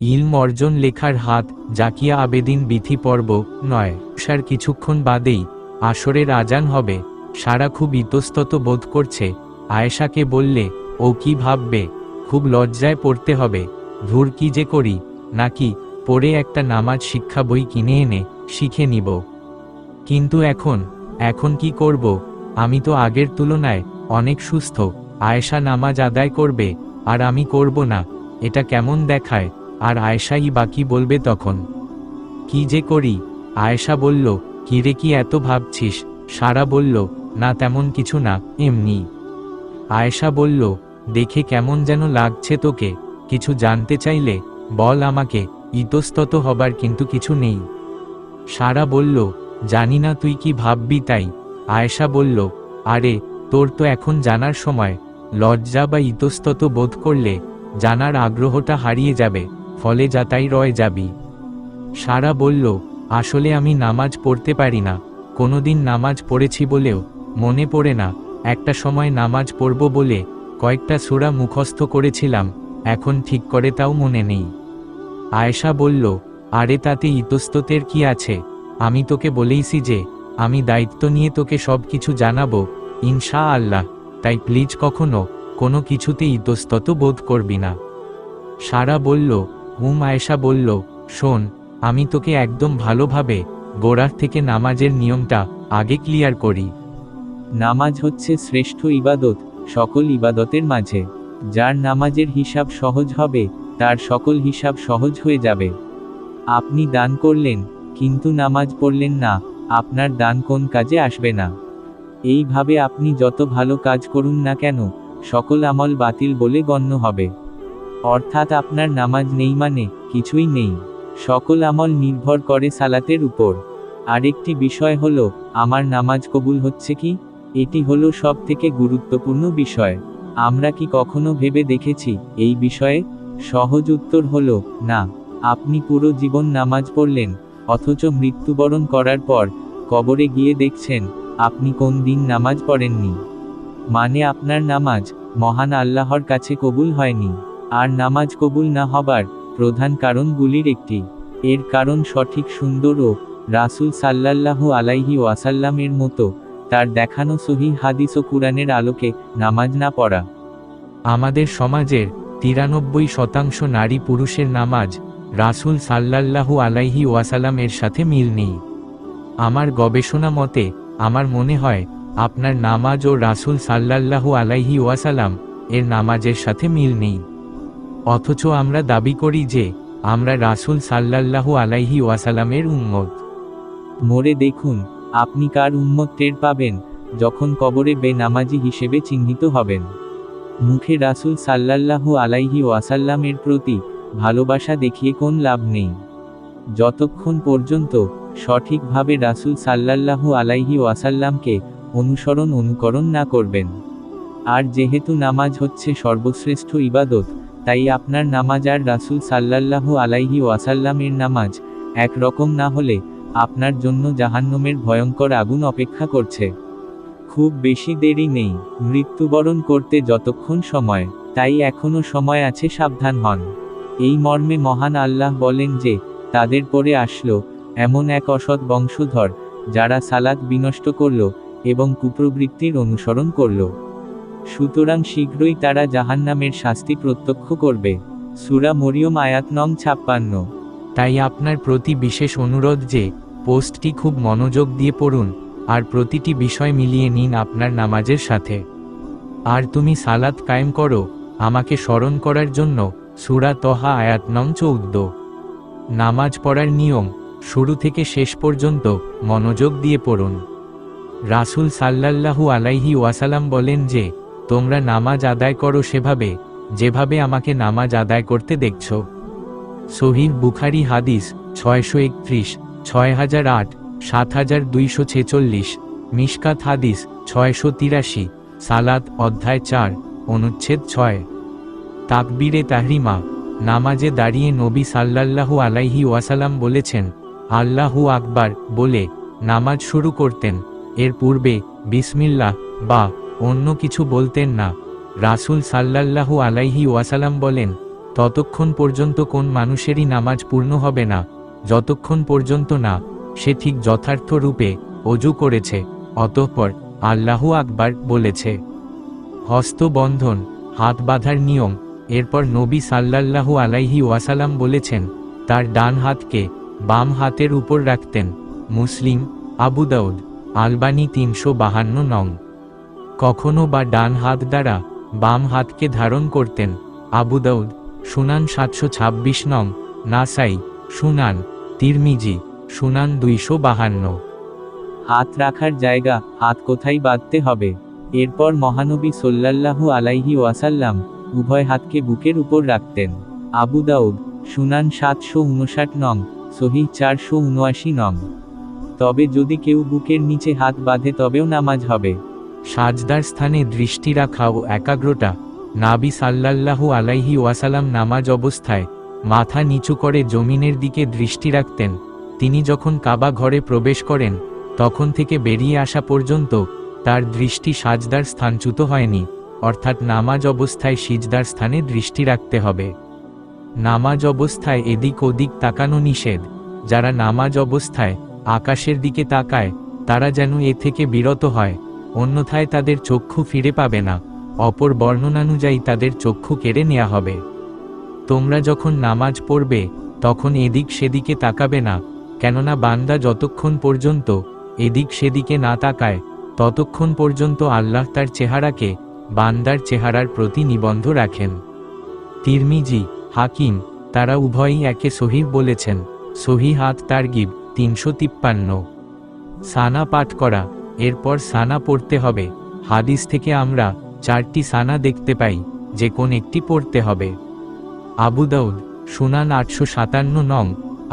ইলম অর্জন লেখার হাত জাকিয়া আবেদিন বিথি পর্ব 9। সার কিছুক্ষণ বাদেই আসরের আজান হবে। সারা খুব ইতস্তত বোধ করছে। আয়েশাকে বললে, ও কি ভাববে, খুব লজ্জায় পড়তে হবে। ধুর, কি যে করি, নাকি পড়ে একটা নামাজ শিক্ষা বই কিনে এনে শিখে নিব। কিন্তু এখন কি করব? আমি তো আগের তুলনায় অনেক সুস্থ। আয়েশা নামাজ আদায় করবে আর আমি করব না, এটা কেমন দেখায়? আর আয়েশাই বাকি বলবে তখন। কি যে করি? আয়েশা বলল, কিরে, কি এত ভাবছিস? সারা বলল, না তেমন কিছু না, এমনি। আয়েশা বলল, দেখে কেমন যেন লাগছে তোকে। কিছু জানতে চাইলে বল আমাকে, ইতস্তত হবার কিন্তু কিছু নেই। সারা বলল, জানি না তুই কি ভাববি তাই। আয়েশা বলল, আরে তোর তো এখন জানার সময়। লজ্জা বা ইতস্তত বোধ করলে জানার আগ্রহটা হারিয়ে যাবে, ফলে যাতাই রয়ে যাবি। সারা বলল, আসলে আমি নামাজ পড়তে পারি না। কোনোদিন নামাজ পড়েছি বলেও মনে পড়ে না। একটা সময় নামাজ পড়ব বলে কয়েকটা সূরা মুখস্থ করেছিলাম, এখন ঠিক করে তাও মনে নেই। আয়েশা বলল, আরে তাতে ইতস্ততের কি আছে? আমি তোকে বলেইছি যে আমি দায়িত্ব নিয়ে তোকে সব কিছু জানাবো ইনশা আল্লাহ, তাই প্লিজ কখনো কোনো কিছুতে ইতস্তত বোধ করবি না। সারা বলল, আয়েশা বলল, শোন, আমি তোকে একদম ভালোভাবে গোড়ার থেকে নামাজের নিয়মটা আগে ক্লিয়ার করি। নামাজ হচ্ছে শ্রেষ্ঠ ইবাদত সকল ইবাদতের মাঝে। যার নামাজের হিসাব সহজ হবে তার সকল হিসাব সহজ হয়ে যাবে। আপনি দান করলেন কিন্তু নামাজ পড়লেন না, আপনার দান কোন কাজে আসবে না। এইভাবে আপনি যত ভালো কাজ করুন না কেন, সকল আমল বাতিল বলে গণ্য হবে। অর্থাৎ আপনার নামাজ নেই মানে কিছুই নেই। সকল আমল নির্ভর করে সালাতের উপর। আরেকটি বিষয় হলো, আমার নামাজ কবুল হচ্ছে কি? এটি হলো সব থেকে গুরুত্বপূর্ণ বিষয়। আমরা কি কখনো ভেবে দেখেছি এই বিষয়ে? সহজ উত্তর হলো না। আপনি পুরো জীবন নামাজ পড়লেন, অথচ মৃত্যুবরণ করার পর কবরে গিয়ে দেখছেন আপনি কোন দিন নামাজ পড়েননি। মানে আপনার নামাজ মহান আল্লাহর কাছে কবুল হয়নি। আর নামাজ কবুল না হবার প্রধান কারণগুলির একটি। এর কারণ সঠিক সুন্দর ও রাসূল সাল্লাল্লাহু আলাইহি ওয়াসাল্লামের মতো তার দেখানো সহিহ হাদিস ও কুরআনের আলোকে নামাজ না পড়া। আমাদের সমাজের 93% নারী পুরুষের নামাজ রাসূল সাল্লাল্লাহু আলাইহি ওয়াসাল্লাম এর সাথে মিল নেই। আমার গবেষণা মতে আমার মনে হয় আপনার নামাজ ও রাসূল সাল্লাল্লাহু আলাইহি ওয়াসাল্লাম এর নামাজের সাথে মিল নেই। অথচ আমরা দাবি করি যে আমরা রাসূল সাল্লাল্লাহু আলাইহি ওয়াসাল্লামের উম্মত। মরে দেখুন আপনি কার উম্মত টের পাবেন যখন কবরে বেনামাজি হিসেবে চিহ্নিত হবেন। মুখে রাসূল সাল্লাল্লাহু আলাইহি ওয়াসাল্লামের প্রতি ভালোবাসা দেখিয়ে কোন লাভ নেই, যতক্ষণ পর্যন্ত সঠিকভাবে রাসূল সাল্লাল্লাহু আলাইহি ওয়াসাল্লামকে অনুকরণ না করবেন। আর যেহেতু নামাজ হচ্ছে সর্বশ্রেষ্ঠ ইবাদত, তাই আপনার নামাজ আর রাসূল সাল্লাল্লাহু আলাইহি ওয়াসাল্লামের নামাজ এক রকম না হলে আপনার জন্য জাহান্নামের ভয়ঙ্কর আগুন অপেক্ষা করছে। খুব বেশি দেরি নেই মৃত্যুবরণ করতে, যতক্ষণ সময়, তাই এখনো সময় আছে, সাবধান হন। এই মর্মে মহান আল্লাহ বলেন যে তাদের পরে আসলো এমন এক অসৎ বংশধর যারা সালাত বিনষ্ট করল এবং কুপ্রবৃত্তির অনুসরণ করল। সুতরাং শীঘ্রই তারা জাহান্নামের শাস্তি প্রত্যক্ষ করবে। সূরা মরিয়ম আয়াত নং 56। তাই আপনার প্রতি বিশেষ অনুরোধ যে পোস্টটি খুব মনোযোগ দিয়ে পড়ুন আর প্রতিটি বিষয় মিলিয়ে নিন আপনার নামাজের সাথে। আর তুমি সালাত কায়েম করো আমাকে স্মরণ করার জন্য। সূরা তহা আয়াত নং 14। নামাজ পড়ার নিয়ম শুরু থেকে শেষ পর্যন্ত মনোযোগ দিয়ে পড়ুন। রাসূল সাল্লাল্লাহু আলাইহি ওয়াসাল্লাম বলেন যে তোমরা নামাজ আদায় করো সেভাবে যেভাবে আমাকে নামাজ আদায় করতে দেখছ। সহিহ বুখারী হাদিস 631, 6008, 7246, মিশকাত হাদিস 683, সালাত অধ্যায় 4, অনুচ্ছেদ 6। তাকবীরে তাহরিমা নামাজে দাঁড়িয়ে নবী সাল্লাল্লাহু আলাইহি ওয়াসাল্লাম বলেছেন, আল্লাহু আকবার বলে নামাজ শুরু করতেন। এর পূর্বে বিসমিল্লাহ বা অন্য কিছু বলতেন না। রাসূল সাল্লাল্লাহু আলাইহি ওয়াসাল্লাম বলেন, ততক্ষণ পর্যন্ত কোন মানুষেরই নামাজ পূর্ণ হবে না, যতক্ষণ পর্যন্ত না সে ঠিক যথার্থ রূপে অজু করেছে, অতঃপর আল্লাহু আকবার বলেছে। হস্তবন্ধন, হাত বাঁধার নিয়ম। এরপর নবী সাল্লাল্লাহু আলাইহি ওয়াসাল্লাম বলেছেন, তার ডান হাতকে বাম হাতের উপর রাখতেন। মুসলিম, আবু দাউদ, আলবানী 352 নং। কখনো বা ডান হাত দ্বারা বাম হাতকে ধারণ করতেন। আবু দাউদ, সুনান 726 নং, নাসাই, সুনান, তিরমিজি, সুনান 252। হাত রাখার জায়গা, হাত কোথায় বাঁধতে হবে। এরপর মহানবী সাল্লাল্লাহু আলাইহি ওয়াসাল্লাম উভয় হাতকে বুকের উপর রাখতেন। আবু দাউদ, সুনান 759 নং, সহিহ 479 নং। তবে যদি কেউ বুকের নিচে হাত বাঁধে তবেও নামাজ হবে। সাজদার স্থানে দৃষ্টি রাখা ও একাগ্রতা। নাবী সাল্লাল্লাহু আলাইহি ওয়াসাল্লাম নামাজ অবস্থায় মাথা নিচু করে জমিনের দিকে দৃষ্টি রাখতেন। তিনি যখন কাবা ঘরে প্রবেশ করেন তখন থেকে বেরিয়ে আসা পর্যন্ত তার দৃষ্টি সাজদার স্থানচ্যুত হয়নি, অর্থাৎ নামাজ অবস্থায় সিজদার স্থানে দৃষ্টি রাখতে হবে। নামাজ অবস্থায় এদিক ওদিক তাকানো নিষেধ। যারা নামাজ অবস্থায় আকাশের দিকে তাকায় তারা যেন এ থেকে বিরত হয়, অন্যথায় তাদের চক্ষু ফিরে পাবে না। অপর বর্ণনানুযায়ী তাদের চক্ষু কেড়ে নেওয়া হবে। তোমরা যখন নামাজ পড়বে তখন এদিক সেদিকে তাকাবে না, কেননা বান্দা যতক্ষণ পর্যন্ত এদিক সেদিকে না তাকায় ততক্ষণ পর্যন্ত আল্লাহ তার চেহারাকে বান্দার চেহারার প্রতি নিবন্ধ রাখেন। তিরমিজি, হাকিম তারা উভয়ই একে সহিহ বলেছেন। সহিহ আত তারগিব 353। সানা পাঠ করা। এরপর সানা পড়তে হবে। হাদিস থেকে আমরা 4টি সানা দেখতে পাই, যে কোন একটি পড়তে হবে। আবু দাউদ, সুনান 857 নং,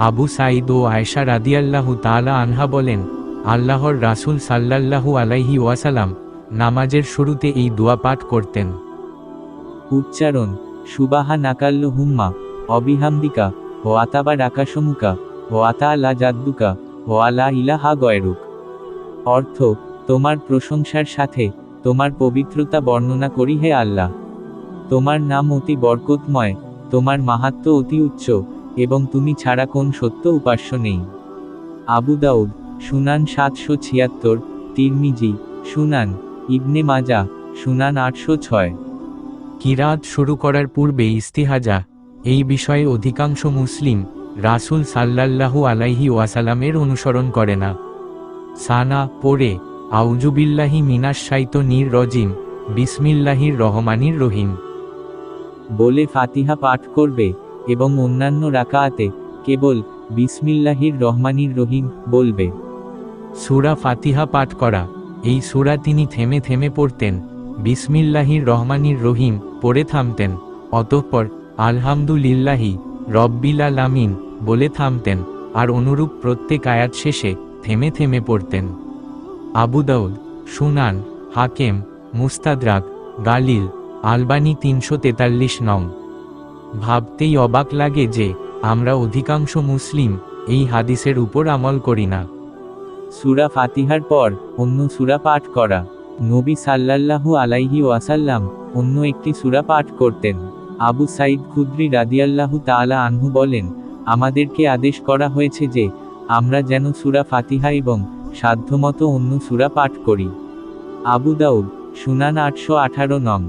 আবু সাঈদ ও আয়েশা রাদিয়াল্লাহু তাআলা আনহা বলেন, আল্লাহর রাসূল সাল্লাল্লাহু আলাইহি ওয়াসাল্লাম নামাজের শুরুতে এই দোয়া পাঠ করতেন। উচ্চারণ: সুবাহা নাকাল্লুহুম্মা অবিহামদিকা ও আতাবা রাকাসমুকা ও আতালা জাদ্দুকা ও আলা ইলাহা গয়রুক। অর্থ: তোমার প্রশংসার সাথে তোমার পবিত্রতা বর্ণনা করি হে আল্লাহ। তোমার নাম অতি বরকতময়, তোমার মাহাত্ম্য অতি উচ্চ, এবং তুমি ছাড়া কোন সত্য উপাস্য নেই। আবু দাউদ, সুনান 776, তিরমিজি, সুনান ইবনে মাজাহ, সুনান 806। কিরাত শুরু করার পূর্বে ইস্তিহাজা। এই বিষয়ে অধিকাংশ মুসলিম রাসূল সাল্লাল্লাহু আলাইহি ওয়াসাল্লামের অনুসরণ করে না। সানা পড়ে আউযুবিল্লাহি মিনাশ শাইতানির রজিম, বিসমিল্লাহির রহমানির রহিম বলে ফাতিহা পাঠ করবে, এবং অন্যান্য রাকাআতে কেবল বিসমিল্লাহির রহমানির রহিম বলবে। সূরা ফাতিহা পাঠ করা। এই সূরা তিনি থেমে থেমে পড়তেন। বিসমিল্লাহির রহমানির রহিম পড়ে থামতেন, অতঃপর আলহামদুলিল্লাহি রব্বিল আলামিন বলে থামতেন, আর অনুরূপ প্রত্যেক আয়াত শেষে থেমে থেমে পড়তেন। আবু দাউদ, সুনান, হাকেম, মুস্তাদরাক, গালিল, আলবানী 343 নং। ভাবতেই অবাক লাগে যে আমরা অধিকাংশ মুসলিম এই হাদিসের উপর আমল করি না। সূরা ফাতিহার পর অন্য সূরা পাঠ করা। নবী সাল্লাল্লাহু আলাইহি ওয়াসাল্লাম অন্য একটি সূরা পাঠ করতেন। আবু সাঈদ খুদরি রাদিয়াল্লাহু তাআলা আনহু বলেন, আমাদেরকে আদেশ করা হয়েছে যে আমরা যেন সূরা ফাতিহা এবং সাধ্যমতো অন্য সূরা পাঠ করি। আবু দাউদ, সুনান 818 নং।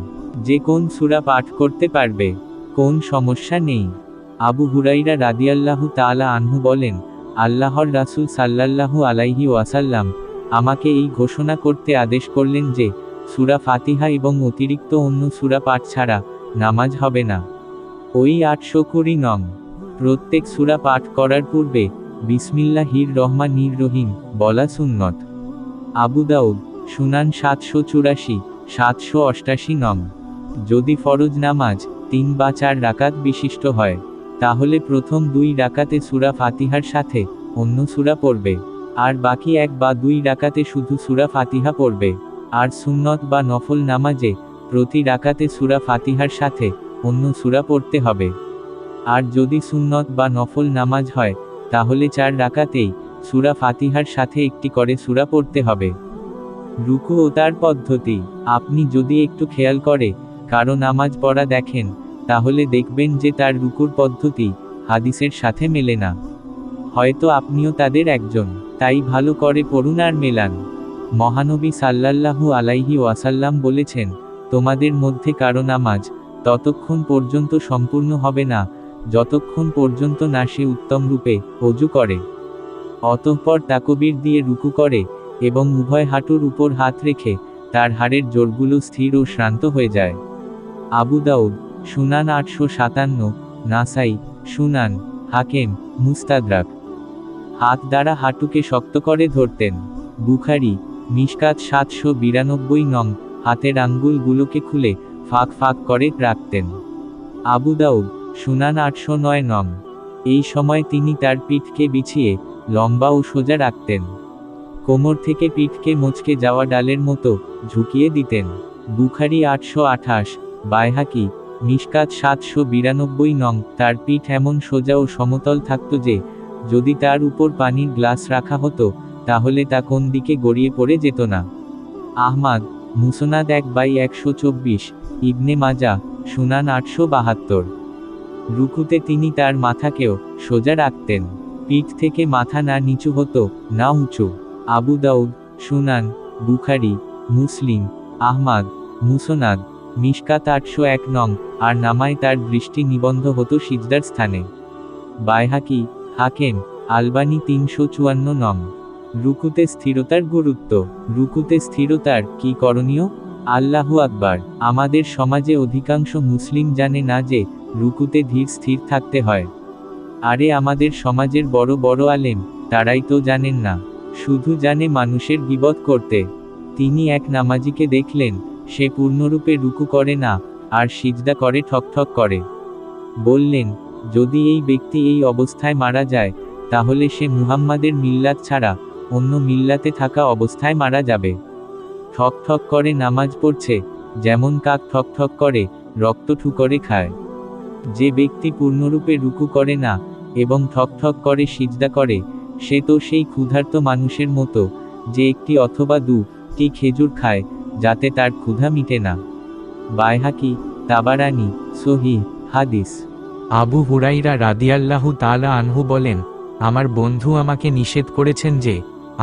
যে কোন সূরা পাঠ করতে পারবে, কোন সমস্যা নেই। আবু হুরাইরা রাদিয়াল্লাহু তাআলা আনহু বলেন, আল্লাহর রাসূল সাল্লাল্লাহু আলাইহি ওয়াসাল্লাম আমাকে এই ঘোষণা করতে আদেশ করলেন যে সূরা ফাতিহা এবং অতিরিক্ত অন্য সূরা পাঠ ছাড়া নামাজ হবে না। ওই 820 নং। প্রত্যেক সূরা পাঠ করার পূর্বে বিসমিল্লাহির রহমানির রহিম বলা সুন্নত। আবু দাউদ, সুনান 784, 788 নং। যদি ফরজ নামাজ 3 বা 4 রাকাত বিশিষ্ট হয়, তাহলে প্রথম 2 রাকাতে সূরা ফাতিহার সাথে অন্য সূরা পড়বে, আর বাকি 1 বা 2 রাকাতে শুধু সূরা ফাতিহা পড়বে। আর সুন্নত বা নফল নামাজে প্রতি রাকাতে সূরা ফাতিহার সাথে অন্য সূরা পড়তে হবে। আর যদি সুন্নত বা নফল নামাজ হয়, তাহলে 4 রাকাতেই সূরা ফাতিহার সাথে একটি করে সূরা পড়তে হবে। রুকু ও তার পদ্ধতি। আপনি যদি একটু খেয়াল করে কারো নামাজ পড়া দেখেন, তাহলে দেখবেন যে তার রুকুর পদ্ধতি হাদিসের সাথে মেলে না। হয়তো আপনিও তাদের একজন, তাই ভালো করে পড়ুন আর মেলান। মহানবী সাল্লাল্লাহু আলাইহি ওয়াসাল্লাম বলেছেন, তোমাদের মধ্যে কারো নামাজ ততক্ষণ পর্যন্ত সম্পূর্ণ হবে না যতক্ষণ পর্যন্ত না সে উত্তম রূপে ওযু করে, অতঃপর তাকবীর দিয়ে রুকু করে এবং উভয় হাঁটুর উপর হাত রেখে তার হাড়ের জোড়গুলো স্থির ও শ্রান্ত হয়ে যায়। আবু দাউদ সুনান 857, নাসাই সুনান, হাকেম মুস্তাদরাক। হাত দ্বারা হাঁটুকে শক্ত করে ধরতেন। বুখারী মিশকাত 792 নং, হাতের আঙ্গুলগুলোকে খুলে ফাঁক ফাঁক করে রাখতেন। আবু দাউদ সুনান 809 নং। এই সময় তিনি তার পিঠকে বিছিয়ে লম্বা ও সোজা রাখতেন। কোমর থেকে পিঠকে মচকে যাওয়া ডালের মতো ঝুঁকিয়ে দিতেন। বুখারী 828, বাইহাকি মিশকাত 792 নং। তার পিঠ এমন সোজা ও সমতল থাকত যে যদি তার উপর পানির গ্লাস রাখা হতো তাহলে তা কোন দিকে গড়িয়ে পড়ে যেত না। আহমাদ মুসনাদ 1/124, ইবনে মাজাহ সুনান 872। রুকুতে তিনি তার মাথাকেও সোজা রাখতেন। পিঠ থেকে মাথা না নিচু হতো না উঁচু। আবু দাউদ সুনান, বুখারী, মুসলিম, আহমাদ মুসনাদ মিশকাত 801 নং। আর নামায় তার দৃষ্টি নিবন্ধ হতো সিজদার স্থানে। বাইহাকি, হাকেম, আলবানী 354 নং। রুকুতে স্থিরতার গুরুত্ব। রুকুতে স্থিরতার কি করণীয়? আল্লাহু আকবার। আমাদের সমাজে অধিকাংশ মুসলিম জানে না যে রুকুতে ধীর স্থির থাকতে হয়। আরে আমাদের সমাজের বড় বড় আলেম তারাই তো জানেন না, শুধু জানে মানুষের গীবত করতে। তিনি এক নামাজিকে দেখলেন, সে পূর্ণরূপে রুকু করে না আর সিজদা করে ঠকঠক করে। বললেন, যদি এই ব্যক্তি এই অবস্থায় মারা যায় তাহলে সে মুহাম্মাদের মিল্লাত ছাড়া অন্য মিল্লাতে থাকা অবস্থায় মারা যাবে। ঠক ঠক করে নামাজ পড়ছে, যেমন কাক ঠক ঠক করে রক্ত ঠু করে খায়। যে ব্যক্তি পূর্ণরূপে রুকু করে না এবং ঠক ঠক করে সিজদা করে, সে তো সেই ক্ষুধার্ত মানুষের মতো যে একটি অথবা দুটি খেজুর খায় যাতে তার ক্ষুধা মিটে না। বাইহাকি, তাবারানী, সহিহ হাদিস। আবু হুরাইরা রাদিয়াল্লাহু তাআলা আনহু বলেন, আমার বন্ধু আমাকে নিষেধ করেছেন যে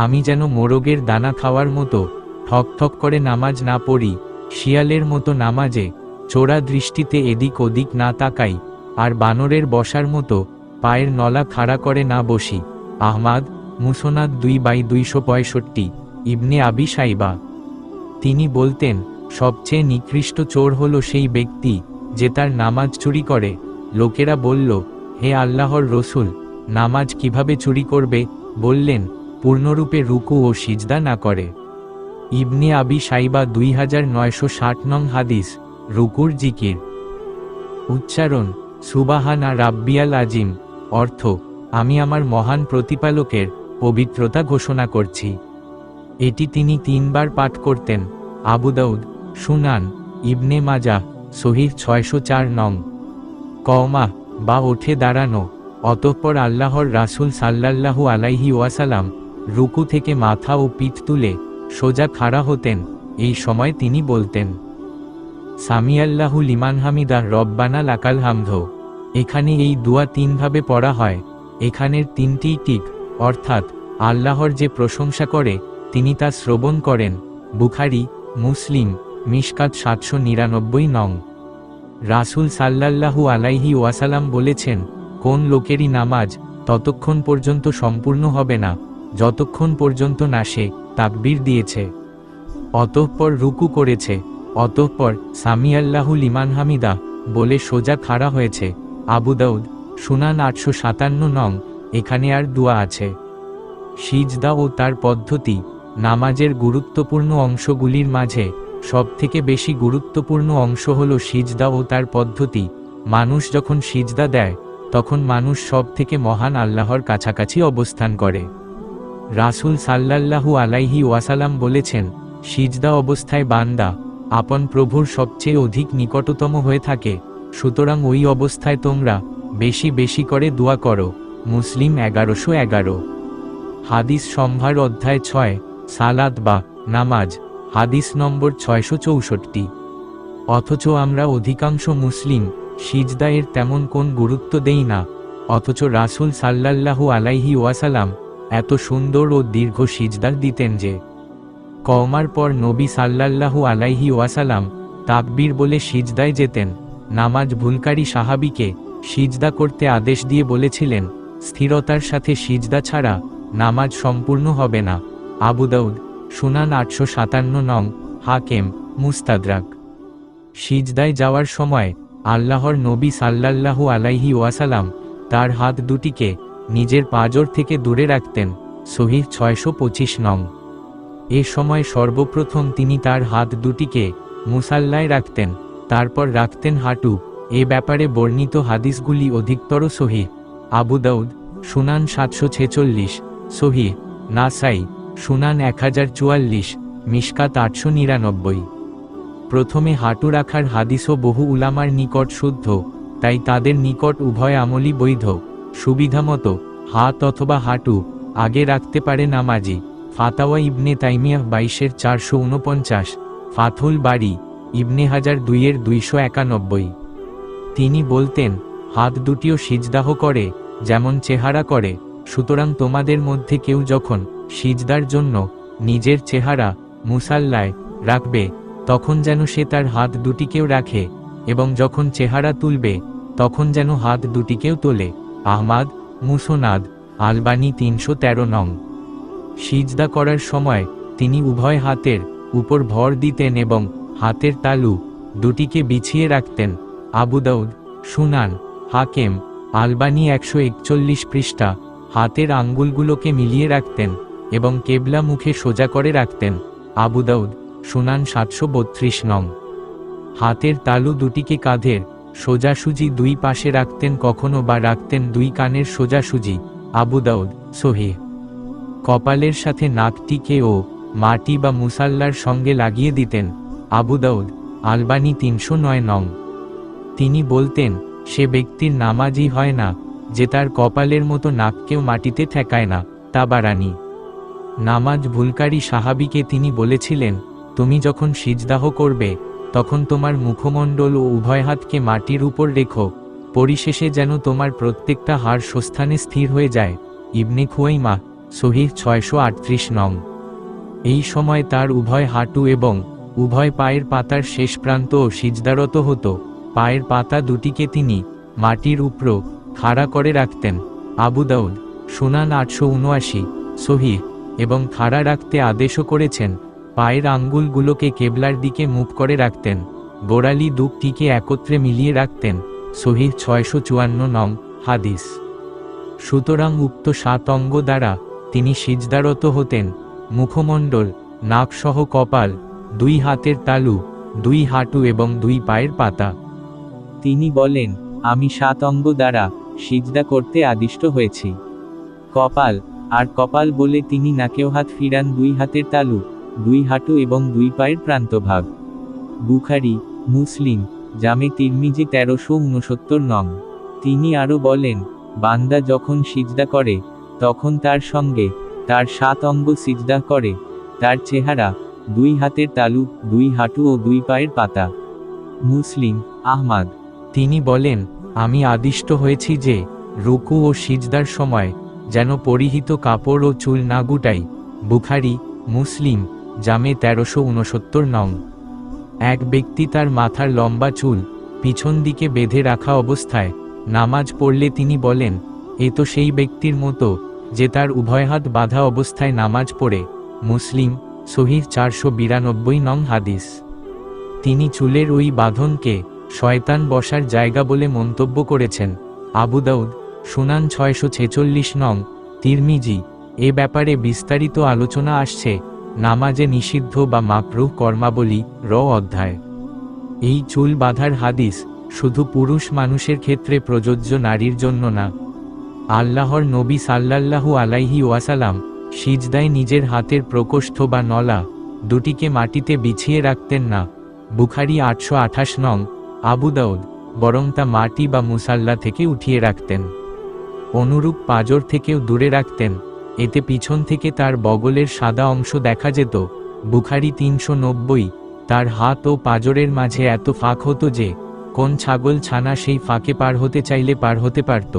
আমি যেন মোরগের দানা খাওয়ার মতো ঠক ঠক করে নামাজ না পড়ি, শিয়ালের মতো নামাজে চোরা দৃষ্টিতে এদিক ওদিক না তাকাই, আর বানরের বসার মতো পায়ের নলা খাড়া করে না বসি। আহমাদ মুসনাদ 2/265, ইবনে আবি শাইবা। তিনি বলতেন, সবচেয়ে নিকৃষ্ট চোর হলো সেই ব্যক্তি যে তার নামাজ চুরি করে। লোকেরা বলল, হে আল্লাহর রসুল, নামাজ কিভাবে চুরি করবে? বললেন, পূর্ণরূপে রুকু ও সিজদা না করে। ইবনে আবি শাইবা 2960 নং হাদিস। রুকুর জিকির। উচ্চারণ, সুবাহানা রাব্বিয়াল আজিম। অর্থ, আমি আমার মহান প্রতিপালকের পবিত্রতা ঘোষণা করছি। এটি তিনি 3 বার পাঠ করতেন। আবু দাউদ সুনান, ইবনে মাজাহ সহিহ 604 নং। কওমা বা ওঠে দাঁড়ানো। অতঃপর আল্লাহর রাসূল সাল্লাল্লাহু আলাইহি ওয়াসাল্লাম রুকু থেকে মাথা ও পিঠ তুলে সোজা খাড়া হতেন। এই সময় তিনি বলতেন, সামিয়াল্লাহু লিমান হামিদা রব্বানা লাকাল হামদ। এখানে এই দোয়া 3 ভাবে পড়া হয়। এখানের 3টি টিক, অর্থাৎ আল্লাহর যে প্রশংসা করে তিনি তা শ্রবণ করেন। বুখারী, মুসলিম, মিশকাত 799 নং। রাসূল সাল্লাল্লাহু আলাইহি ওয়াসাল্লাম বলেছেন, কোন লোকেরই নামাজ ততক্ষণ পর্যন্ত সম্পূর্ণ হবে না যতক্ষণ পর্যন্ত না সে তাকবীর দিয়েছে, অতঃপর রুকু করেছে, অতঃপর সামিয়াল্লাহু লিমান হামিদা বলে সোজা খাড়া হয়েছে। আবু দাউদ সুনান 857 নং। এখানে আর দোয়া আছে। সিজদা ও তার পদ্ধতি। নামাজের গুরুত্বপূর্ণ অংশগুলির মাঝে সবথেকে বেশি গুরুত্বপূর্ণ অংশ হল সিজদা ও তার পদ্ধতি। মানুষ যখন সিজদা দেয় তখন মানুষ সব থেকে মহান আল্লাহর কাছাকাছি অবস্থান করে। রাসূল সাল্লাল্লাহু আলাইহি ওয়াসাল্লাম বলেছেন, সিজদা অবস্থায় বান্দা আপন প্রভুর সবচেয়ে অধিক নিকটতম হয়ে থাকে, সুতরাং ওই অবস্থায় তোমরা বেশি বেশি করে দোয়া করো। মুসলিম 1111। হাদিস সম্ভার অধ্যায় 6, সালাত বা নামাজ, হাদিস নম্বর 664। অথচ আমরা অধিকাংশ মুসলিম সিজদায়ের তেমন কোন গুরুত্ব দেই না, অথচ রাসূল সাল্লাল্লাহু আলাইহি ওয়াসাল্লাম এত সুন্দর ও দীর্ঘ সিজদা দিতেন যে কওমার পর নবী সাল্লাল্লাহু আলাইহি ওয়াসাল্লাম তাকবীর বলে সিজদায় যেতেন। নামাজ ভুলকারী সাহাবীকে সিজদা করতে আদেশ দিয়ে বলেছিলেন, স্থিরতার সাথে সিজদা ছাড়া নামাজ সম্পূর্ণ হবে না। আবু দাউদ, সুনান 857 নং, হাকেম, মুস্তাদরাক। সিজদায় যাওয়ার সময় আল্লাহর নবী সাল্লাল্লাহু আলাইহি ওয়াসাল্লাম তার হাত দুটিকে নিজের পাঁজর থেকে দূরে রাখতেন। সহিহ 625 নং। এ সময় সর্বপ্রথম তিনি তার হাত দুটিকে মুসাল্লায় রাখতেন, তারপর রাখতেন হাঁটু। এ ব্যাপারে বর্ণিত হাদিসগুলি অধিকতর সহিহ। আবু দাউদ, সুনান 746, সহিহ নাসাই, সুনান 1044, মিশকাত 899। প্রথমে হাঁটু রাখার হাদিসও বহু উলামার নিকট শুদ্ধ, তাই তাদের নিকট উভয় আমলই বৈধ। সুবিধামতো হাত অথবা হাঁটু আগে রাখতে পারে নামাজি। ফাতাওয়া ইবনে তাইমিয়াহ 22-449, ফাথুল বারি ইবনে হাজার 2-291। তিনি বলতেন, হাত দুটিও সিজদাহ করে যেমন চেহারা করে, সুতরাং তোমাদের মধ্যে কেউ যখন সিজদার জন্য নিজের চেহারা মুসাল্লায় রাখবে তখন যেন সে তার হাত দুটিকেও রাখে, এবং যখন চেহারা তুলবে তখন যেন হাত দুটিকেও তোলে। আহমাদ, মুসনাদ, আলবানী 313 নং। সিজদা করার সময় তিনি উভয় হাতের উপর ভর দিতেন এবং হাতের তালু দুটিকে বিছিয়ে রাখতেন। আবু দাউদ, সুনান, হাকেম, আলবানী 141 পৃষ্ঠা। হাতের আঙ্গুলগুলোকে মিলিয়ে রাখতেন এবং কেবলা মুখে সোজা করে রাখতেন। আবু দাউদ, সুনান 732 নং। হাতের তালু দুটিকে কাঁধের সোজাসুজি দুই পাশে রাখতেন, কখনো বা রাখতেন দুই কানের সোজাসুজি। আবু দাউদ, সহিহ। কপালের সাথে নাকটিকে ও মাটি বা মুসাল্লার সঙ্গে লাগিয়ে দিতেন। আবু দাউদ, আলবানী 309 নং। তিনি বলতেন, সে ব্যক্তির নামাজই হয় না যে তার কপালের মতো নাককেও মাটিতে ঠেকায় না। তাবারানী। নামাজ ভুলকারী সাহাবীকে তিনি বলেছিলেন, তুমি যখন সিজদাহ করবে তখন তোমার মুখমণ্ডল ও উভয় হাতকে মাটির উপর রেখো, পরিশেষে যেন তোমার প্রত্যেকটা হাড় স্বস্থানে স্থির হয়ে যায়। ইবনে খুয়াইমা, সহিহ 638 নং। এই সময় তার উভয় হাঁটু এবং উভয় পায়ের পাতার শেষ প্রান্তও সিজদারত হতো। পায়ের পাতা দুটিকে তিনি মাটির উপর খাড়া করে রাখতেন। আবু দাউদ, সুনান 879, সহিহ, এবং খাড়া রাখতে আদেশও করেছেন। পায়ের আঙ্গুলগুলোকে কেবলার দিকে মুখ করে রাখতেন। গোড়ালি দুটিকে একত্রে মিলিয়ে রাখতেন। সহিহ 654 নং হাদিস। সুতরাং উক্ত 7 অঙ্গ দ্বারা তিনি সিজদারত হতেন: মুখমণ্ডল, নাকসহ কপাল, দুই হাতের তালু, দুই হাঁটু এবং দুই পায়ের পাতা। তিনি বলেন, আমি 7 অঙ্গ দ্বারা সিজদা করতে আদিষ্ট হয়েছি। কপাল, আর কপাল বলে তিনি নাকেও হাত ফিরান, দুই হাতের তালু, দুই হাঁটু এবং দুই পায়ের প্রান্তভাগ। বুখারী, মুসলিম, জামে তিরমিজি 1369 নং। তিনি আরও বলেন, বান্দা যখন সিজদা করে তখন তার সঙ্গে তার 7 অঙ্গ সিজদা করে, তার চেহারা, দুই হাতের তালু, দুই হাঁটু ও দুই পায়ের পাতা। মুসলিম, আহমাদ। তিনি বলেন, আমি আদিষ্ট হয়েছি যে রুকু ও সিজদার সময় যেন পরিহিত কাপড় ও চুল না গুটাই। বুখারী, মুসলিম, জামে 1369 নং। এক ব্যক্তি তার মাথার লম্বা চুল পিছন দিকে বেঁধে রাখা অবস্থায় নামাজ পড়লে তিনি বলেন, এ তো সেই ব্যক্তির মতো যে তার উভয় হাত বাঁধা অবস্থায় নামাজ পড়ে। মুসলিম, সহিহ 492 নং হাদিস। তিনি চুলের ওই বাঁধনকে শয়তান বসার জায়গা বলে মন্তব্য করেছেন। আবু দাউদ, সুনান 646 নং, তিরমিজি। এ ব্যাপারে বিস্তারিত আলোচনা আসছে নামাজে নিষিদ্ধ বা মাকরুহ কর্মাবলী অধ্যায়। এই চুল বাঁধার হাদিস শুধু পুরুষ মানুষের ক্ষেত্রে প্রযোজ্য, নারীর জন্য না। আল্লাহর নবী সাল্লাল্লাহু আলাইহি ওয়াসাল্লাম সিজদায় নিজের হাতের প্রকোষ্ঠ বা নলা দুটিকে মাটিতে বিছিয়ে রাখতেন না। বুখারী 828 নং। আবু দাউদ, বরং তা মাটি বা মুসাল্লা থেকে উঠিয়ে রাখতেন। অনুরূপ পাঁজর থেকেও দূরে রাখতেন, এতে পিছন থেকে তার বগলের সাদা অংশ দেখা যেত। বুখারী 390। তার হাত ও পাঁজরের মাঝে এত ফাঁক হতো যে কোন ছাগল ছানা সেই ফাঁকে পার হতে চাইলে পার হতে পারত।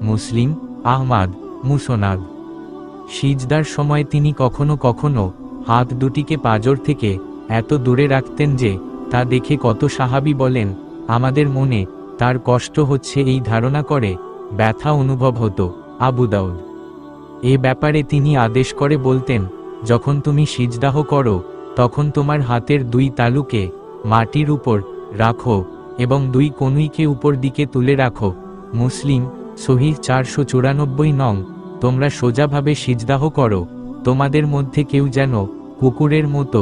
মুসলিম, আহমাদ, মুসনাদ। সিজদার সময় তিনি কখনো কখনো হাত দুটিকে পাঁজর থেকে এত দূরে রাখতেন যে তা দেখে কত সাহাবী বলেন, আমাদের মনে তার কষ্ট হচ্ছে এই ধারণা করে ব্যথা অনুভব হতো। আবু দাউদ। এ ব্যাপারে তিনি আদেশ করে বলতেন, যখন তুমি সিজদাহ করো তখন তোমার হাতের দুই তালুকে মাটির উপর রাখো এবং দুই কনুইকে উপর দিকে তুলে রাখো। মুসলিম, সহিহ 494 নং। তোমরা সোজাভাবে সিজদাহ করো, তোমাদের মধ্যে কেউ যেন কুকুরের মতো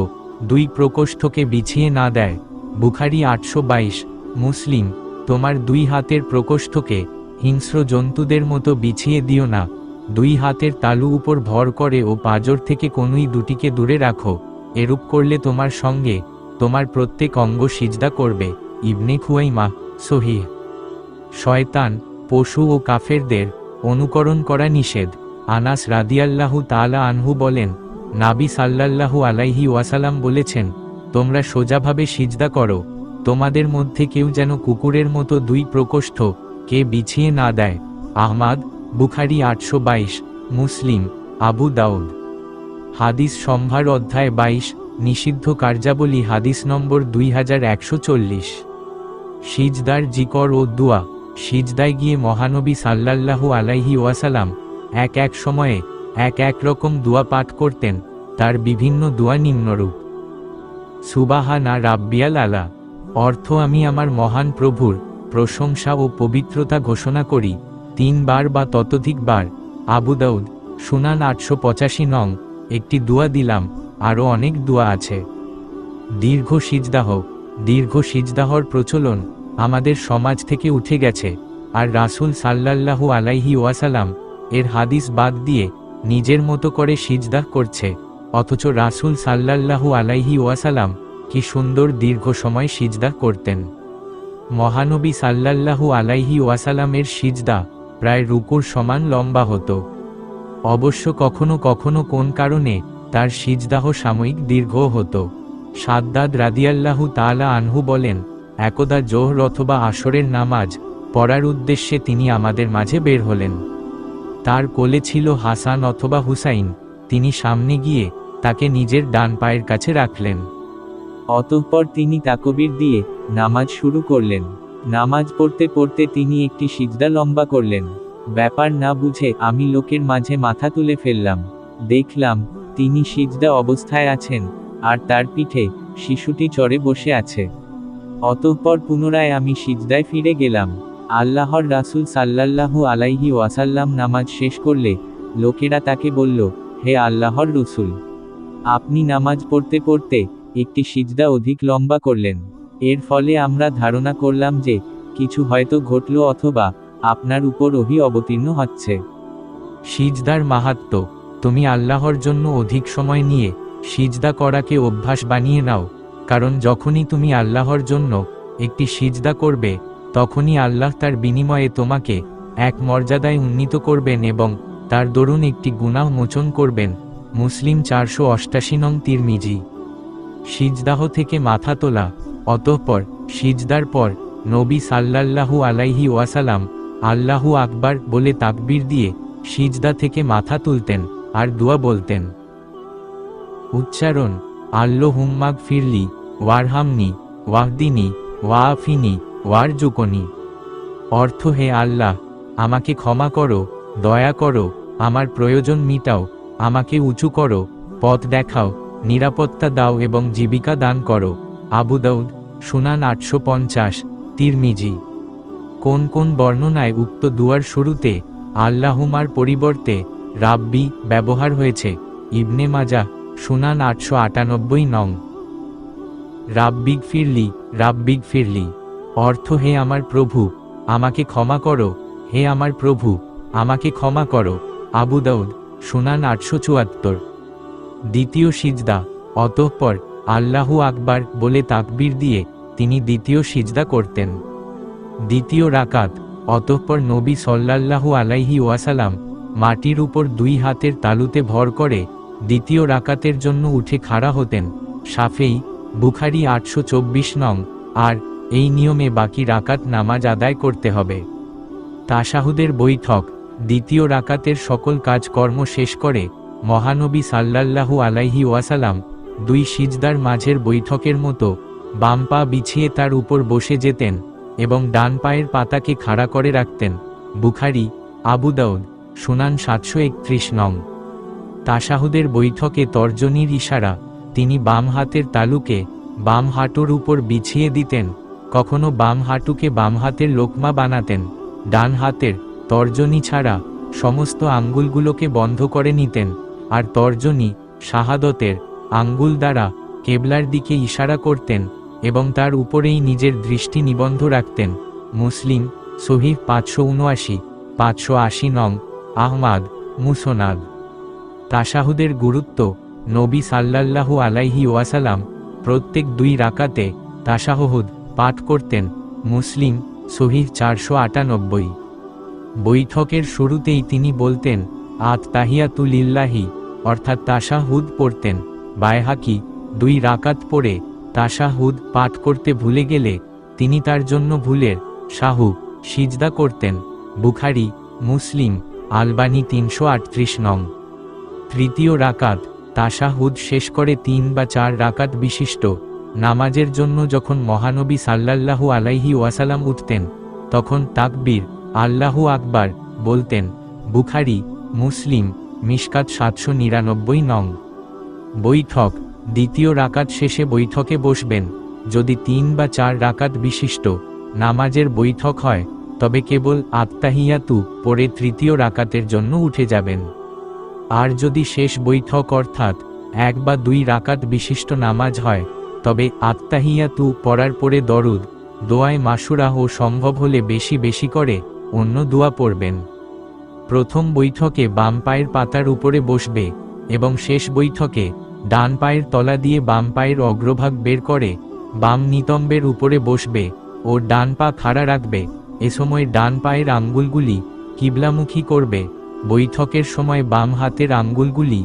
দুই প্রকোষ্ঠকে বিছিয়ে না দেয়। বুখারী 822। মুসলিম, তোমার দুই হাতের প্রকোষ্ঠকে হিংস্র জন্তুদের মতো বিছিয়ে দিও না। দুই হাতের তালু উপর ভর করে ও পাঁজর থেকে কনুই দুটিকে দূরে রাখো। এরূপ করলে তোমার সঙ্গে তোমার প্রত্যেক অঙ্গ সিজদা করবে। ইবনে খুয়াইমা, সহিহ। শয়তান, পশু ও কাফেরদের অনুকরণ করা নিষেধ। আনাস রাদিয়াল্লাহু তাআলা আনহু বলেন, নাবী সাল্লাল্লাহু আলাইহি ওয়াসাল্লাম বলেছেন, তোমরা সোজাভাবে সিজদা করো, তোমাদের মধ্যে কেউ যেন কুকুরের মতো দুই প্রকোষ্ঠ কে বিছিয়ে না দেয়। আহমাদ, বুখারী 822। মুসলিম, আবু দাউদ। হাদিস সম্ভার অধ্যায় 22, নিষিদ্ধ কার্যাবলী, হাদিস নম্বর 2140। সিজদার জিকর ও দুয়া। সিজদায় গিয়ে মহানবী সাল্লাল্লাহু আলাইহি ওয়াসাল্লাম এক এক সময়ে এক এক রকম দোয়া পাঠ করতেন। তার বিভিন্ন দোয়া নিম্নরূপ: সুবাহানা রাব্বিয়াল আলা। অর্থ, আমি আমার মহান প্রভুর প্রশংসা ও পবিত্রতা ঘোষণা করি 3 বার বা ততোধিক বার। আবু দাউদ, সুনান 885 নং। একটি দোয়া দিলাম, আরও অনেক দোয়া আছে। দীর্ঘ সিজদাহ। দীর্ঘ সিজদাহর প্রচলন আমাদের সমাজ থেকে উঠে গেছে, আর রাসূল সাল্লাল্লাহু আলাইহি ওয়াসাল্লাম এর হাদিস বাদ দিয়ে নিজের মতো করে সিজদাহ করছে। অথচ রাসূল সাল্লাল্লাহু আলাইহি ওয়াসাল্লাম কি সুন্দর দীর্ঘ সময় সিজদাহ করতেন। মহানবী সাল্লাল্লাহু আলাইহি ওয়াসাল্লামের সিজদা প্রায় রুকুর সমান লম্বা হতো। অবশ্য কখনো কখনো কোন কারণে তার সিজদাহ সাময়িক দীর্ঘও হতো। সাদ্দাদ রাদিয়াল্লাহু তাআলা আনহু বলেন, একদা জোহর অথবা আসরের নামাজ পড়ার উদ্দেশ্যে তিনি আমাদের মাঝে বের হলেন। তার কোলে ছিল হাসান অথবা হুসাইন। তিনি সামনে গিয়ে তাকে নিজের ডান পায়ের কাছে রাখলেন। অতঃপর তিনি তাকবীর দিয়ে নামাজ শুরু করলেন। নামাজ পড়তে পড়তে তিনি একটি সিজদা লম্বা করলেন। ব্যাপার না বুঝে আমি লোকের মাঝে মাথা তুলে ফেললাম। দেখলাম তিনি সিজদা অবস্থায় আছেন, আর তার পিঠে শিশুটি চড়ে বসে আছে। অতঃপর পুনরায় আমি সিজদায় ফিরে গেলাম। আল্লাহর রাসূল সাল্লাল্লাহু আলাইহি ওয়াসাল্লাম নামাজ শেষ করলে লোকেরা তাকে বলল, হে আল্লাহর রাসূল, আপনি নামাজ পড়তে পড়তে একটি সিজদা অধিক লম্বা করলেন। এর ফলে আমরা ধারণা করলাম যে কিছু হয়তো ঘটল অথবা আপনার উপর ওহী অবতীর্ণ হচ্ছে। সিজদার মাহাত্ম্য। তুমি আল্লাহর জন্য অধিক সময় নিয়ে সিজদা করাকে অভ্যাস বানিয়ে নাও, কারণ যখনই তুমি আল্লাহর জন্য একটি সিজদা করবে তখনই আল্লাহ তার বিনিময়ে তোমাকে এক মর্যাদায় উন্নীত করবেন এবং তার দরুন একটি গুনাহ মোচন করবেন। মুসলিম 488 নং। তিরমিজি। সিজদাহ থেকে মাথা তোলা। অতঃপর সিজদার পর নবী সাল্লাল্লাহু আলাইহি ওয়াসাল্লাম আল্লাহু আকবার বলে তাকবীর দিয়ে সিজদা থেকে মাথা তুলতেন আর দোয়া বলতেন। উচ্চারণ: আল্লাহুম্মা গফিরলি, ওয়ারহামনি, ওয়াহদিনি, ওয়াআফিনি, ওয়ারজুকনি। অর্থ: হে আল্লাহ, আমাকে ক্ষমা করো, দয়া করো, আমার প্রয়োজন মিটাও, আমাকে উঁচু করো, পথ দেখাও, নিরাপত্তা দাও এবং জীবিকা দান করো। আবু দাউদ, সুনান 850। তিরমিজি। কোন কোন বর্ণনায় উক্ত দুয়ার শুরুতে আল্লাহুমার পরিবর্তে রাব্বি ব্যবহার হয়েছে? ইবনে মাজাহ, সুনান 898 নং। রাব্বিগ ফিরলি, রাব্বিগ ফিরলি। অর্থ: হে আমার প্রভু, আমাকে ক্ষমা করো, হে আমার প্রভু, আমাকে ক্ষমা করো। আবু দাউদ, সুনান 874। দ্বিতীয় সিজদা। অতঃপর আল্লাহু আকবার বলে তাকবীর দিয়ে তিনি দ্বিতীয় সিজদা করতেন। দ্বিতীয় রাকাত। অতঃপর নবী সাল্লাল্লাহু আলাইহি ওয়াসাল্লাম মাটির উপর দুই হাতের তালুতে ভর করে দ্বিতীয় রাকাতের জন্য উঠে খাড়া হতেন। শাফেঈ, বুখারী 824 নং। আর এই নিয়মে বাকি রাকাত নামাজ আদায় করতে হবে। তাশাহুদের বৈঠক। দ্বিতীয় রাকাতের সকল কাজকর্ম শেষ করে মহানবী সাল্লাল্লাহু আলাইহি ওয়াসাল্লাম 2 সিজদার মাঝের বৈঠকের মতো বাম পা বিছিয়ে তার উপর বসে যেতেন এবং ডান পায়ের পাতাকে খাড়া করে রাখতেন। বুখারী, আবু দাউদ, সুনান 731 নং। তাশাহুদের বৈঠকে তর্জনীর ইশারা। তিনি বাম হাতের তালুকে বাম হাঁটুর উপর বিছিয়ে দিতেন, কখনো বাম হাঁটুকে বাম হাতের লোকমা বানাতেন। ডান হাতের তর্জনী ছাড়া সমস্ত আঙ্গুলগুলোকে বন্ধ করে নিতেন, আর তর্জনী শাহাদতের আঙ্গুল দ্বারা কেবলার দিকে ইশারা করতেন এবং তার উপরেই নিজের দৃষ্টি নিবন্ধ রাখতেন। মুসলিম, সহিহ 579, 580 নং, আহমাদ, মুসনাদ। তাশাহুদের গুরুত্ব। নবী সাল্লাল্লাহু আলাইহি ওয়াসাল্লাম প্রত্যেক 2 রাকাতে তাশাহুদ পাঠ করতেন। মুসলিম, সহিহ 498। বৈঠকের শুরুতেই তিনি বলতেন আত-তাহিয়াতু লিল্লাহি, অর্থাৎ তাশাহুদ পড়তেন। বাইহাকি 2 রাকাত পড়ে তাশাহুদ পাঠ করতে ভুলে গেলে তিনি তার জন্য ভুলের সাহু সিজদা করতেন। বুখারী, মুসলিম, আলবানী 338 নং। তৃতীয় রাকাত। তাশাহুদ শেষ করে 3 বা 4 রাকাত বিশিষ্ট নামাজের জন্য যখন মহানবী সাল্লাল্লাহু আলাইহি ওয়াসাল্লাম উঠতেন, তখন তাকবীর, আল্লাহু আকবার বলতেন। বুখারী, মুসলিম, মিশকাত 799 নং। বৈঠক। দ্বিতীয় রাকাত শেষে বৈঠকে বসবেন। যদি 3 বা 4 রাকাত বিশিষ্ট নামাজের বৈঠক হয় তবে কেবল আত-তাহিয়াতু পড়ে তৃতীয় রাকাতের জন্য উঠে যাবেন। আর যদি শেষ বৈঠক অর্থাৎ 1 বা 2 রাকাত বিশিষ্ট নামাজ হয় তবে আত-তাহিয়াতু পড়ার পরে দরুদ, দোয়ায়ে মাসুরা ও সম্ভব হলে বেশি বেশি করে অন্য দোয়া পড়বেন। প্রথম বৈঠকে বাম পায়ের পাতার উপরে বসবে এবং শেষ বৈঠকে ডান পায়ের তলা দিয়ে বাম পায়ের অগ্রভাগ বের করে বাম নিতম্বের উপরে বসবে ও ডান পা খাড়া রাখবে। এ সময় ডান পায়ের আঙ্গুলগুলি কিবলামুখী করবে। বৈঠকের সময় বাম হাতের আঙ্গুলগুলি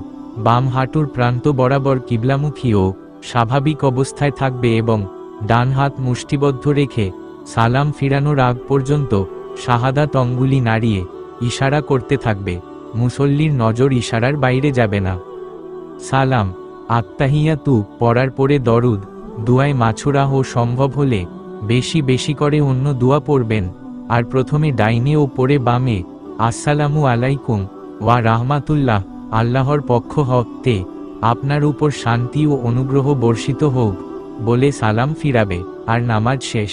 বাম হাঁটুর প্রান্ত বরাবর কিবলামুখী ও স্বাভাবিক অবস্থায় থাকবে এবং ডান হাত মুষ্টিবদ্ধ রেখে সালাম ফিরানোর আগ পর্যন্ত শাহাদাত অঙ্গুলি নাড়িয়ে ইশারা করতে থাকবে। মুসল্লির নজর ইশারার বাইরে যাবে না। সালাম, আত-তাহিয়াতু পড়ার পরে দরুদ, দুয়ায়ে মাছুরা ও সম্ভব হলে বেশি বেশি করে অন্য দোয়া পড়বেন। আর প্রথমে ডাইনে ও পরে বামে আসসালামু আলাইকুম ওয়া রাহমাতুল্লাহ, আল্লাহর পক্ষ হতে আপনার উপর শান্তি ও অনুগ্রহ বর্ষিত হোক বলে সালাম ফিরাবে। আর নামাজ শেষ।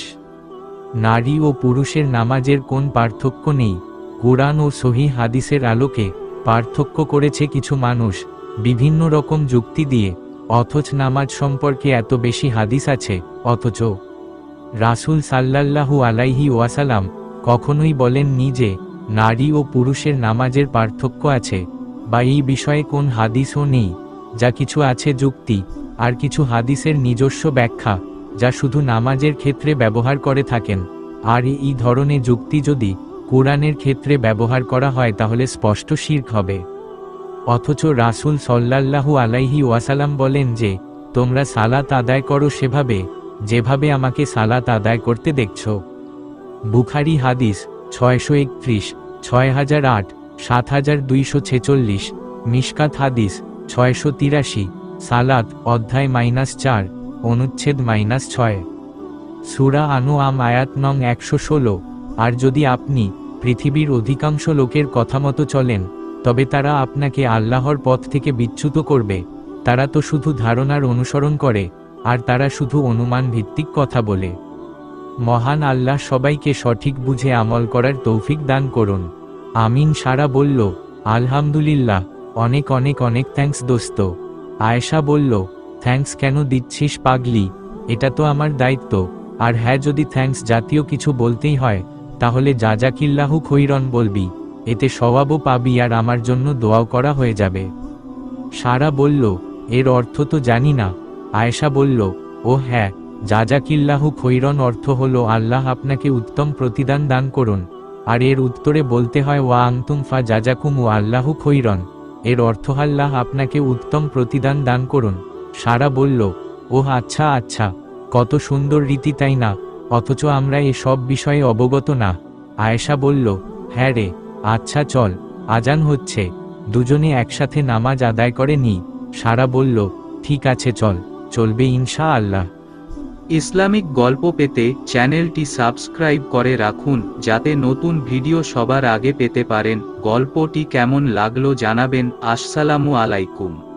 নারী ও পুরুষের নামাজের কোন পার্থক্য নেই। কুরআন ও সহিহ হাদিসের আলোকে পার্থক্য করেছে কিছু মানুষ বিভিন্ন রকম যুক্তি দিয়ে, অথচ নামাজ সম্পর্কে এত বেশি হাদিস আছে, অথচ রাসূল সাল্লাল্লাহু আলাইহি ওয়াসাল্লাম কখনোই বলেননি যে নারী ও পুরুষের নামাজের পার্থক্য আছে, বা এই বিষয়ে কোন হাদিসও নেই। যা কিছু আছে যুক্তি, আর কিছু হাদিসের নিজস্ব ব্যাখ্যা যা শুধু নামাজের ক্ষেত্রে ব্যবহার করে থাকেন। আর এই ধরনের যুক্তি যদি কুরআনের ক্ষেত্রে ব্যবহার করা হয় তাহলে স্পষ্ট শিরক হবে। অথচ রাসূল সাল্লাল্লাহু আলাইহি ওয়াসাল্লাম বলেন যে তোমরা সালাত আদায় করো সেভাবে যেভাবে আমাকে সালাত আদায় করতে দেখছো। বুখারী হাদিস 631, 6008, 7246, মিশকাত হাদিস 683, সালাত অধ্যায় -4, অনুচ্ছেদ -6, সূরা আনআম আয়াত নং 116। আর যদি আপনি পৃথিবীর অধিকাংশ লোকের কথামতো চলেন তবে তারা আপনাকে আল্লাহর পথ থেকে বিচ্যুত করবে। তারা তো শুধু ধারণার অনুসরণ করে আর তারা শুধু অনুমান ভিত্তিক কথা বলে। মহান আল্লাহ সবাইকে সঠিক বুঝে আমল করার তৌফিক দান করুন। আমিন। সারা বলল, আলহামদুলিল্লাহ, অনেক অনেক অনেক থ্যাঙ্কস দোস্ত। আয়েশা বলল, থ্যাঙ্কস কেন দিচ্ছিস পাগলি, এটা তো আমার দায়িত্ব। আর হ্যাঁ, যদি থ্যাঙ্কস জাতীয় কিছু বলতেই হয় তাহলে জাজাকিল্লাহু খৈরন বলবি, এতে সওয়াবও পাবি আর আমার জন্য দোয়াও করা হয়ে যাবে। সারা বলল, এর অর্থ তো জানি না। আয়েশা বলল, ও হ্যাঁ, জাজাকিল্লাহু খৈরন অর্থ হলো আল্লাহ আপনাকে উত্তম প্রতিদান দান করুন। আর এর উত্তরে বলতে হয় ওয়া আনতুম ফা জাজাকুমু আল্লাহু খৈরন, এর অর্থ আল্লাহ আপনাকে উত্তম প্রতিদান দান করুন। সারা বলল, ওহ আচ্ছা আচ্ছা, কত সুন্দর রীতি তাই না। অথচ আমরা এসব বিষয়ে অবগত না। আয়েশা বলল, হ্যাঁ রে, আচ্ছা চল, আজান হচ্ছে, দুজনে একসাথে নামাজ আদায় করে নি। সারা বলল, ঠিক আছে চল, চলবে ইনশাআল্লাহ। ইসলামিক গল্প পেতে চ্যানেলটি সাবস্ক্রাইব করে রাখুন, যাতে নতুন ভিডিও সবার আগে পেতে পারেন। গল্পটি কেমন লাগলো জানাবেন। আসসালামু আলাইকুম।